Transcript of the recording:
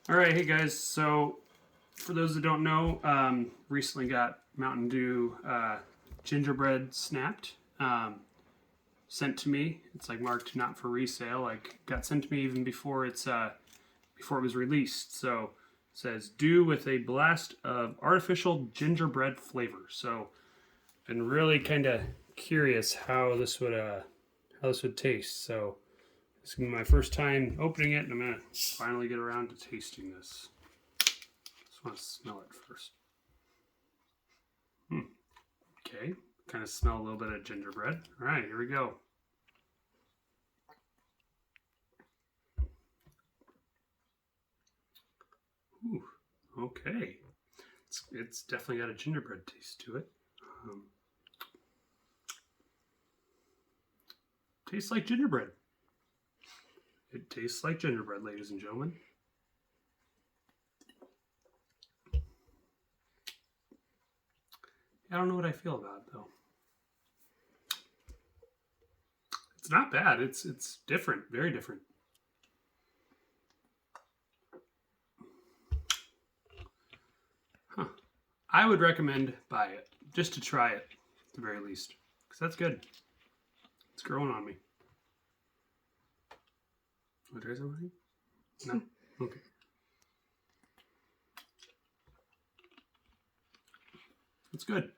All right, hey guys. So, for those that don't know, recently got Mountain Dew Gingerbread Snap'd sent to me. It's like marked not for resale. Like got sent to me even before it was released. So it says Dew with a blast of artificial gingerbread flavor. So, been really kind of curious how this would taste. So. This is going to be my first time opening it, and I'm going to finally get around to tasting this. Just want to smell it first. Okay, kind of smell a little bit of gingerbread. All right, here we go. Ooh, okay. It's definitely got a gingerbread taste to it. Tastes like gingerbread. It tastes like gingerbread, ladies and gentlemen. I don't know what I feel about it, though. It's not bad. It's different, very different. Huh. I would recommend buy it, just to try it, at the very least. Because that's good. It's growing on me. What is it? No? Okay. It's good.